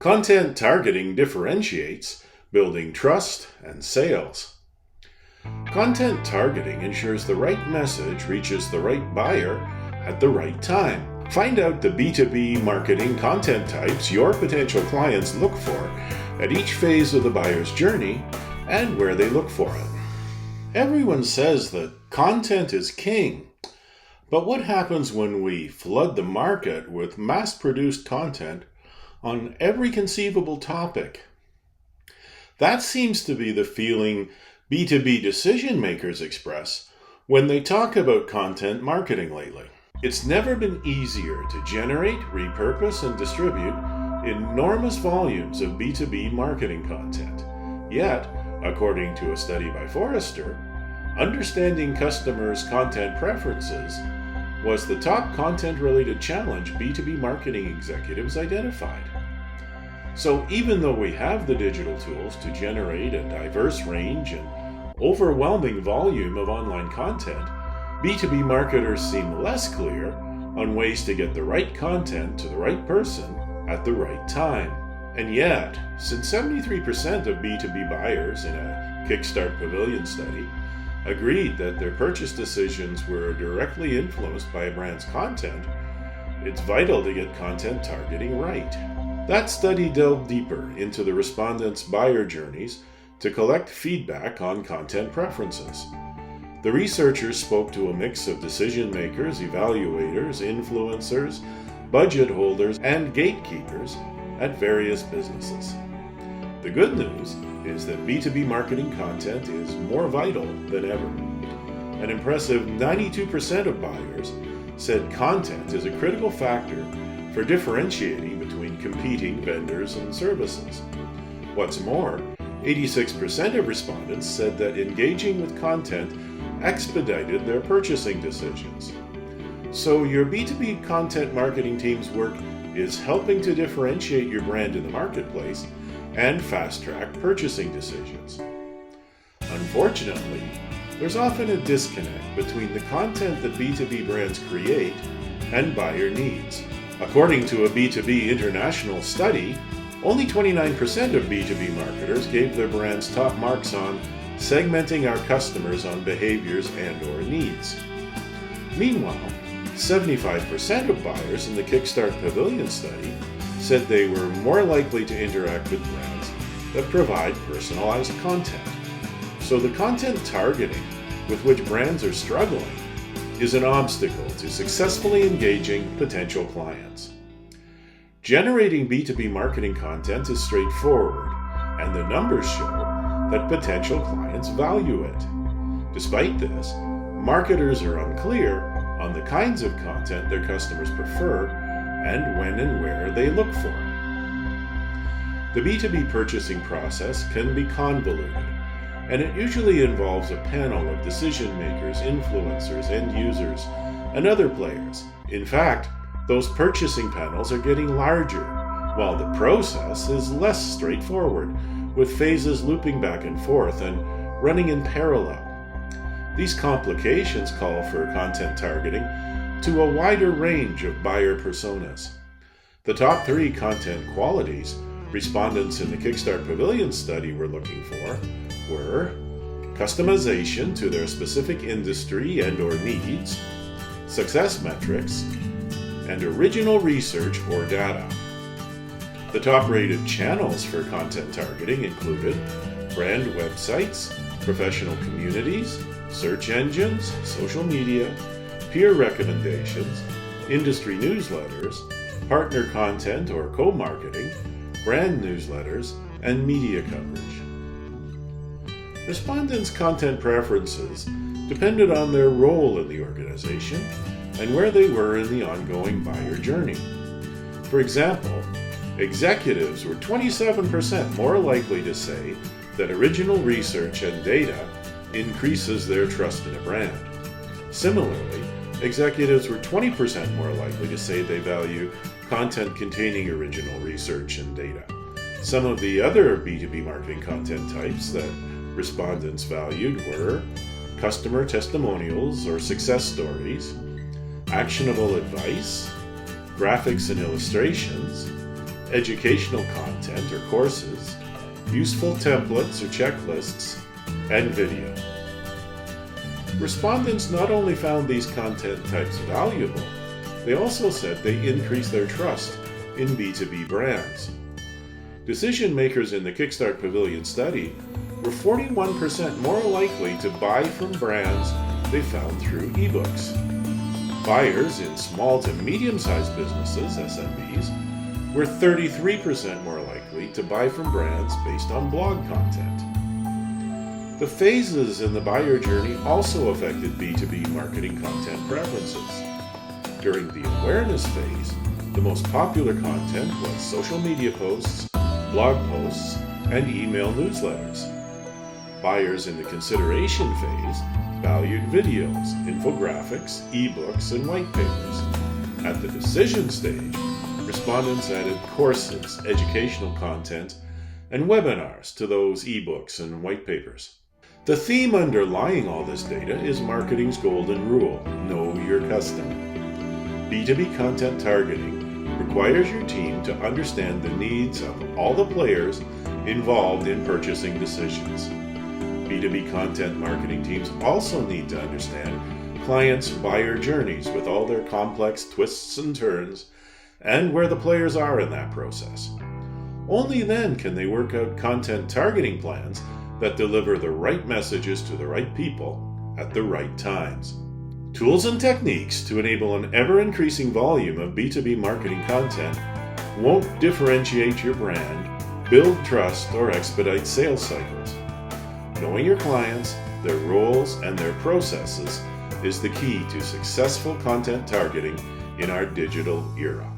Content targeting differentiates, building trust and sales. Content targeting ensures the right message reaches the right buyer at the right time. Find out the B2B marketing content types your potential clients look for at each phase of the buyer's journey and where they look for it. Everyone says that content is king, but what happens when we flood the market with mass-produced content on every conceivable topic? That seems to be the feeling B2B decision makers express when they talk about content marketing lately. It's never been easier to generate, repurpose, and distribute enormous volumes of B2B marketing content. Yet, according to a study by Forrester, understanding customers' content preferences was the top content-related challenge B2B marketing executives identified. So even though we have the digital tools to generate a diverse range and overwhelming volume of online content, B2B marketers seem less clear on ways to get the right content to the right person at the right time. And yet, since 73% of B2B buyers in a Kickstart Pavilion study agreed that their purchase decisions were directly influenced by a brand's content, it's vital to get content targeting right. That study delved deeper into the respondents' buyer journeys to collect feedback on content preferences. The researchers spoke to a mix of decision makers, evaluators, influencers, budget holders, and gatekeepers at various businesses. The good news is that B2B marketing content is more vital than ever. An impressive 92% of buyers said content is a critical factor for differentiating between competing vendors and services. What's more, 86% of respondents said that engaging with content expedited their purchasing decisions. So your B2B content marketing team's work is helping to differentiate your brand in the marketplace and fast-track purchasing decisions. Unfortunately, there's often a disconnect between the content that B2B brands create and buyer needs. According to a B2B international study, only 29% of B2B marketers gave their brands top marks on segmenting our customers on behaviors and/or needs. Meanwhile, 75% of buyers in the Kickstart Pavilion study said they were more likely to interact with brands that provide personalized content. So the content targeting with which brands are struggling is an obstacle to successfully engaging potential clients. Generating B2B marketing content is straightforward, and the numbers show that potential clients value it. Despite this, marketers are unclear on the kinds of content their customers prefer and when and where they look for it. The B2B purchasing process can be convoluted, and it usually involves a panel of decision makers, influencers, end users, and other players. In fact, those purchasing panels are getting larger, while the process is less straightforward, with phases looping back and forth and running in parallel. These complications call for content targeting to a wider range of buyer personas. The top 3 content qualities respondents in the Kickstart Pavilion study were looking for were customization to their specific industry and/or needs, success metrics, and original research or data. The top-rated channels for content targeting included brand websites, professional communities, search engines, social media, peer recommendations, industry newsletters, partner content or co-marketing, brand newsletters, and media coverage. Respondents' content preferences depended on their role in the organization and where they were in the ongoing buyer journey. For example, executives were 27% more likely to say that original research and data increases their trust in a brand. Similarly, executives were 20% more likely to say they value content containing original research and data. Some of the other B2B marketing content types that respondents valued were customer testimonials or success stories, actionable advice, graphics and illustrations, educational content or courses, useful templates or checklists, and video. Respondents not only found these content types valuable, they also said they increased their trust in B2B brands. Decision makers in the Kickstart Pavilion study were 41% more likely to buy from brands they found through ebooks. Buyers in small to medium-sized businesses, SMBs, were 33% more likely to buy from brands based on blog content. The phases in the buyer journey also affected B2B marketing content preferences. During the awareness phase, the most popular content was social media posts, blog posts, and email newsletters. Buyers in the consideration phase valued videos, infographics, ebooks, and white papers. At the decision stage, respondents added courses, educational content, and webinars to those ebooks and white papers. The theme underlying all this data is marketing's golden rule: know your customer. B2B content targeting requires your team to understand the needs of all the players involved in purchasing decisions. B2B content marketing teams also need to understand clients' buyer journeys with all their complex twists and turns and where the players are in that process. Only then can they work out content targeting plans that deliver the right messages to the right people at the right times. Tools and techniques to enable an ever-increasing volume of B2B marketing content won't differentiate your brand, build trust, or expedite sales cycles. Knowing your clients, their roles, and their processes is the key to successful content targeting in our digital era.